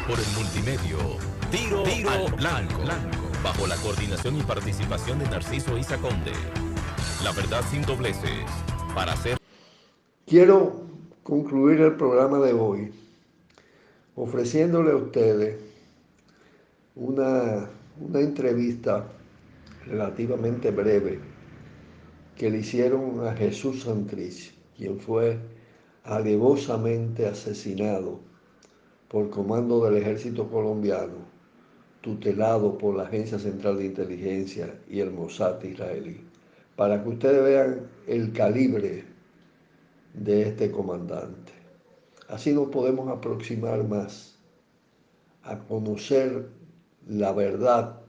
Por el multimedio, Tiro al Blanco, bajo la coordinación y participación de Narciso Isa Conde. La verdad sin dobleces, para hacer... Quiero concluir el programa de hoy ofreciéndole a ustedes una entrevista relativamente breve que le hicieron a Jesús Santrich, quien fue alevosamente asesinado por comando del ejército colombiano, tutelado por la Agencia Central de Inteligencia y el Mossad israelí, para que ustedes vean el calibre de este comandante. Así nos podemos aproximar más a conocer la verdad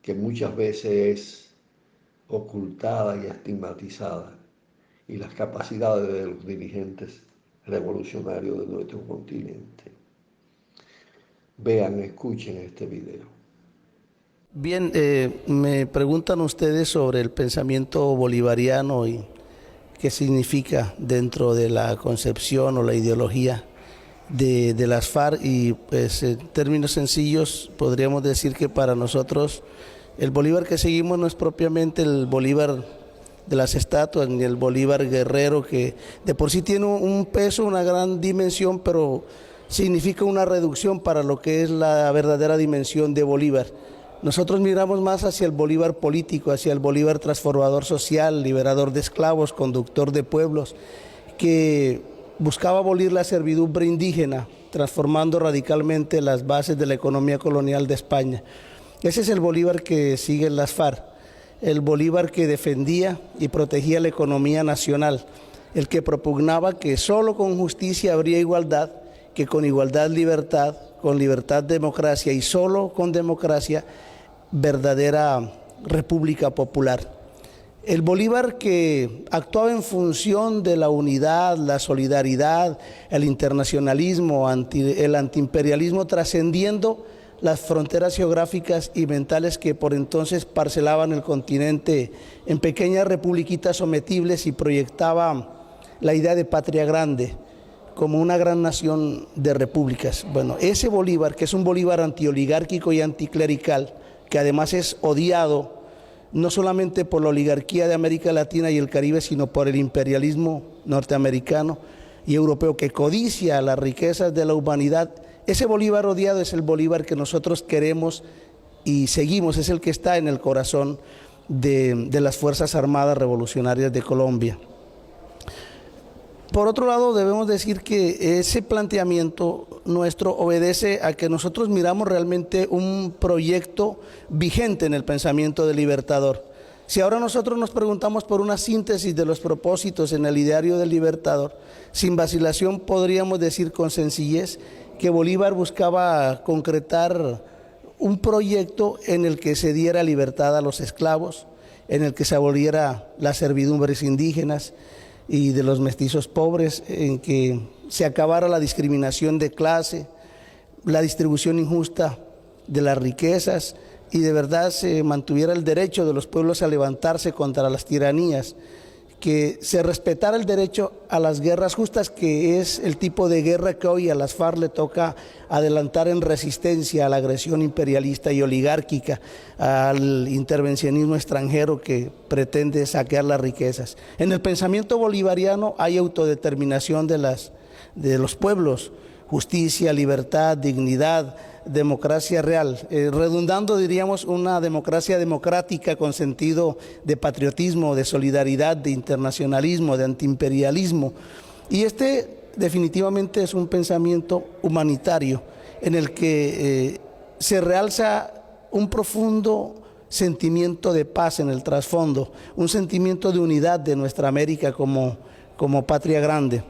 que muchas veces es ocultada y estigmatizada, y las capacidades de los dirigentes revolucionarios de nuestro continente. Vean, escuchen este video. Bien, me preguntan ustedes sobre el pensamiento bolivariano y qué significa dentro de la concepción o la ideología de las FARC, y pues en términos sencillos podríamos decir que para nosotros el Bolívar que seguimos no es propiamente el Bolívar de las estatuas ni el Bolívar guerrero, que de por sí tiene un peso, una gran dimensión, pero significa una reducción para lo que es la verdadera dimensión de Bolívar. Nosotros miramos más hacia el Bolívar político, hacia el Bolívar transformador social, liberador de esclavos, conductor de pueblos, que buscaba abolir la servidumbre indígena, transformando radicalmente las bases de la economía colonial de España. Ese es el Bolívar que siguen las FARC, el Bolívar que defendía y protegía la economía nacional, el que propugnaba que solo con justicia habría igualdad, que con igualdad libertad, con libertad democracia, y solo con democracia verdadera república popular. El Bolívar que actuaba en función de la unidad, la solidaridad, el internacionalismo, el antiimperialismo, trascendiendo las fronteras geográficas y mentales que por entonces parcelaban el continente en pequeñas republiquitas sometibles, y proyectaba la idea de patria grande como una gran nación de repúblicas. Bueno, ese Bolívar, que es un Bolívar antioligárquico y anticlerical, que además es odiado no solamente por la oligarquía de América Latina y el Caribe, sino por el imperialismo norteamericano y europeo, que codicia las riquezas de la humanidad. Ese Bolívar odiado es el Bolívar que nosotros queremos y seguimos, es el que está en el corazón de las Fuerzas Armadas Revolucionarias de Colombia. Por otro lado, debemos decir que ese planteamiento nuestro obedece a que nosotros miramos realmente un proyecto vigente en el pensamiento del Libertador. Si ahora nosotros nos preguntamos por una síntesis de los propósitos en el ideario del Libertador, sin vacilación podríamos decir con sencillez que Bolívar buscaba concretar un proyecto en el que se diera libertad a los esclavos, en el que se aboliera las servidumbres indígenas y de los mestizos pobres, en que se acabara la discriminación de clase, la distribución injusta de las riquezas, y de verdad se mantuviera el derecho de los pueblos a levantarse contra las tiranías, que se respetara el derecho a las guerras justas, que es el tipo de guerra que hoy a las FARC le toca adelantar en resistencia a la agresión imperialista y oligárquica, al intervencionismo extranjero que pretende saquear las riquezas. En el pensamiento bolivariano hay autodeterminación de los pueblos, justicia, libertad, dignidad, democracia real, redundando, diríamos, una democracia democrática con sentido de patriotismo, de solidaridad, de internacionalismo, de antiimperialismo. Y este definitivamente es un pensamiento humanitario en el que se realza un profundo sentimiento de paz en el trasfondo, un sentimiento de unidad de nuestra América como patria grande.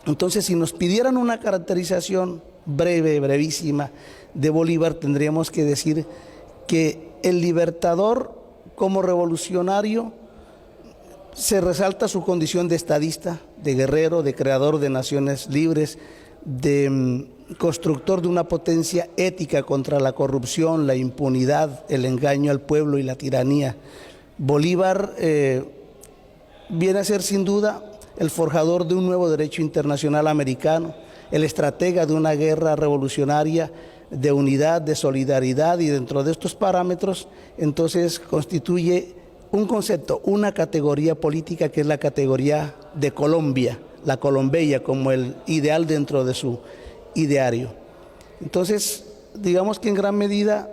Entonces, si nos pidieran una caracterización breve, brevísima de Bolívar, tendríamos que decir que el Libertador como revolucionario se resalta su condición de estadista, de guerrero, de creador de naciones libres, de constructor de una potencia ética contra la corrupción, la impunidad, el engaño al pueblo y la tiranía. Bolívar viene a ser sin duda el forjador de un nuevo derecho internacional americano, el estratega de una guerra revolucionaria de unidad, de solidaridad, y dentro de estos parámetros entonces constituye un concepto, una categoría política que es la categoría de Colombia, la Colombella como el ideal dentro de su ideario. Entonces, digamos que en gran medida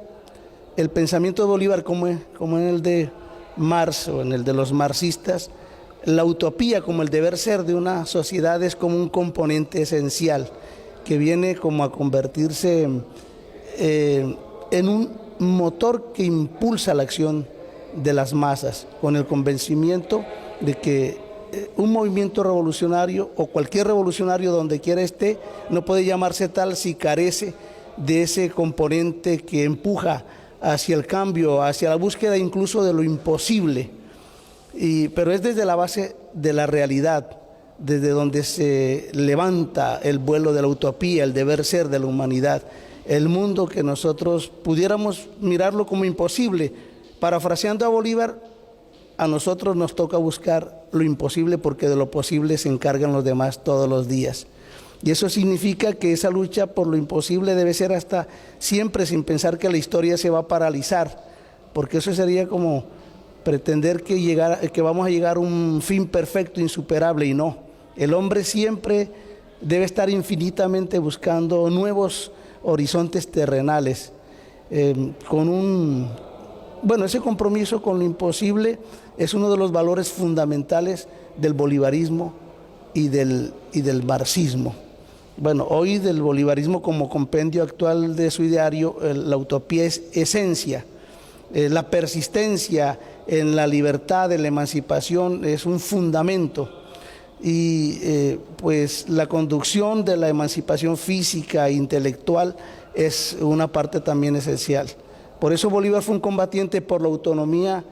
el pensamiento de Bolívar, como en el de Marx o en el de los marxistas, la utopía como el deber ser de una sociedad es como un componente esencial que viene como a convertirse en un motor que impulsa la acción de las masas, con el convencimiento de que un movimiento revolucionario o cualquier revolucionario donde quiera esté no puede llamarse tal si carece de ese componente que empuja hacia el cambio, hacia la búsqueda incluso de lo imposible. Pero es desde la base de la realidad, desde donde se levanta el vuelo de la utopía, el deber ser de la humanidad, el mundo que nosotros pudiéramos mirarlo como imposible. Parafraseando a Bolívar, a nosotros nos toca buscar lo imposible porque de lo posible se encargan los demás todos los días. Y eso significa que esa lucha por lo imposible debe ser hasta siempre, sin pensar que la historia se va a paralizar, porque eso sería como pretender que vamos a llegar a un fin perfecto, insuperable, y no. El hombre siempre debe estar infinitamente buscando nuevos horizontes terrenales, ese compromiso con lo imposible es uno de los valores fundamentales del bolivarismo y del marxismo. Bueno, hoy del bolivarismo como compendio actual de su ideario, la utopía es esencia, la persistencia en la libertad, en la emancipación es un fundamento, y pues la conducción de la emancipación física e intelectual es una parte también esencial. Por eso Bolívar fue un combatiente por la autonomía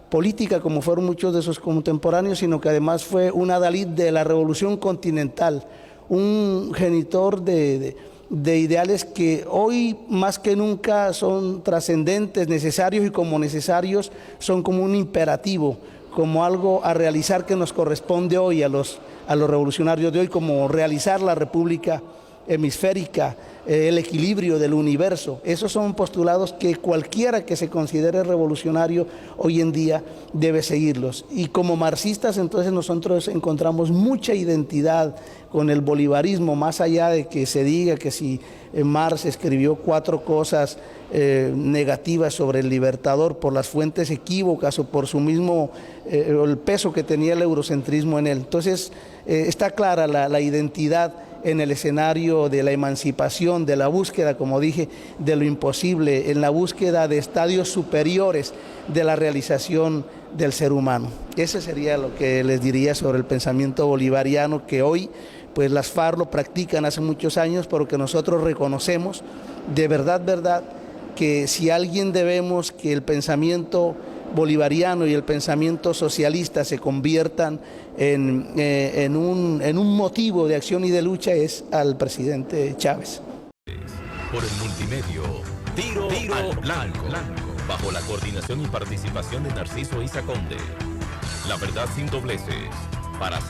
política, como fueron muchos de sus contemporáneos, sino que además fue un adalid de la revolución continental, un genitor de ideales que hoy más que nunca son trascendentes, necesarios, y como necesarios son como un imperativo, como algo a realizar que nos corresponde hoy a los revolucionarios de hoy, como realizar la república hemisférica, el equilibrio del universo. Esos son postulados que cualquiera que se considere revolucionario hoy en día debe seguirlos. Y como marxistas entonces nosotros encontramos mucha identidad con el bolivarismo, más allá de que se diga que si Marx escribió 4 cosas negativas sobre el Libertador por las fuentes equívocas o por su mismo el peso que tenía el eurocentrismo en él. Entonces está clara la identidad en el escenario de la emancipación, de la búsqueda, como dije, de lo imposible, en la búsqueda de estadios superiores de la realización del ser humano. Ese sería lo que les diría sobre el pensamiento bolivariano, que hoy pues las FARC lo practican hace muchos años, pero que nosotros reconocemos de verdad, que si a alguien debemos que el pensamiento bolivariano y el pensamiento socialista se conviertan en un motivo de acción y de lucha, es al presidente Chávez. Por el multimedio, Tiro al Blanco, bajo la coordinación y participación de Narciso Isa Conde. La verdad sin dobleces, para hacer